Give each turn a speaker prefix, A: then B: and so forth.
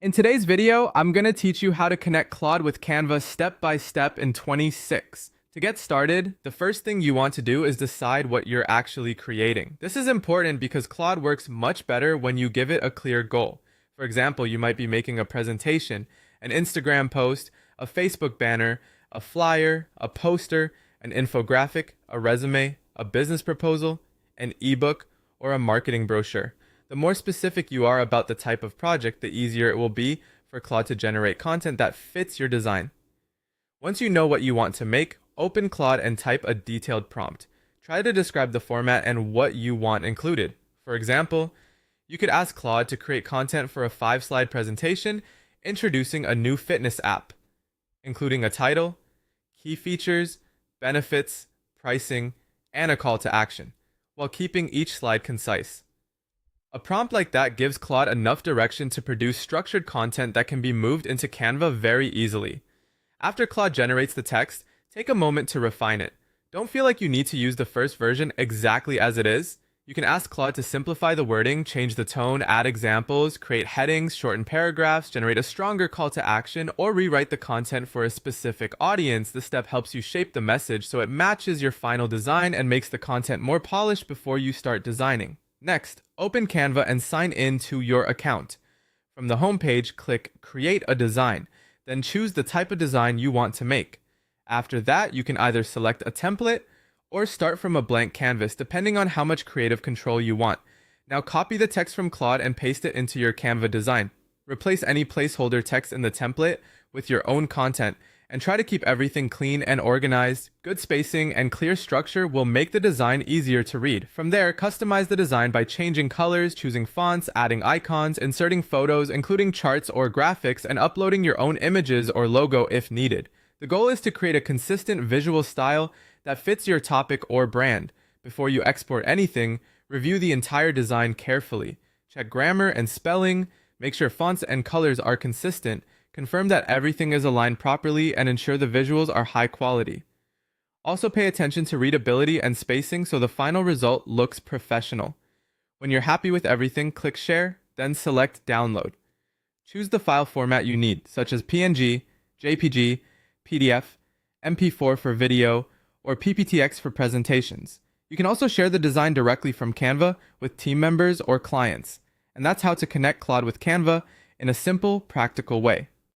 A: In today's video, I'm going to teach you how to connect Claude with Canva step by step in 26. To get started, the first thing you want to do is decide what you're actually creating. This is important because Claude works much better when you give it a clear goal. For example, you might be making a presentation, an Instagram post, a Facebook banner, a flyer, a poster, an infographic, a resume, a business proposal, an ebook, or a marketing brochure. The more specific you are about the type of project, the easier it will be for Claude to generate content that fits your design. Once you know what you want to make, open Claude and type a detailed prompt. Try to describe the format and what you want included. For example, you could ask Claude to create content for a 5-slide presentation introducing a new fitness app, including a title, key features, benefits, pricing, and a call to action, while keeping each slide concise. A prompt like that gives Claude enough direction to produce structured content that can be moved into Canva very easily. After Claude generates the text, take a moment to refine it. Don't feel like you need to use the first version exactly as it is. You can ask Claude to simplify the wording, change the tone, add examples, create headings, shorten paragraphs, generate a stronger call to action, or rewrite the content for a specific audience. This step helps you shape the message so it matches your final design and makes the content more polished before you start designing. Next, open Canva and sign in to your account. From the homepage, click Create a Design, then choose the type of design you want to make. After that, you can either select a template or start from a blank canvas, depending on how much creative control you want. Now copy the text from Claude and paste it into your Canva design. Replace any placeholder text in the template with your own content, and try to keep everything clean and organized. Good spacing and clear structure will make the design easier to read. From there, customize the design by changing colors, choosing fonts, adding icons, inserting photos, including charts or graphics, and uploading your own images or logo if needed. The goal is to create a consistent visual style that fits your topic or brand. Before you export anything, review the entire design carefully. Check grammar and spelling, make sure fonts and colors are consistent, confirm that everything is aligned properly, and ensure the visuals are high quality. Also pay attention to readability and spacing so the final result looks professional. When you're happy with everything, click Share, then select Download. Choose the file format you need, such as PNG, JPG, PDF, MP4 for video, or PPTX for presentations. You can also share the design directly from Canva with team members or clients. And that's how to connect Claude with Canva in a simple, practical way.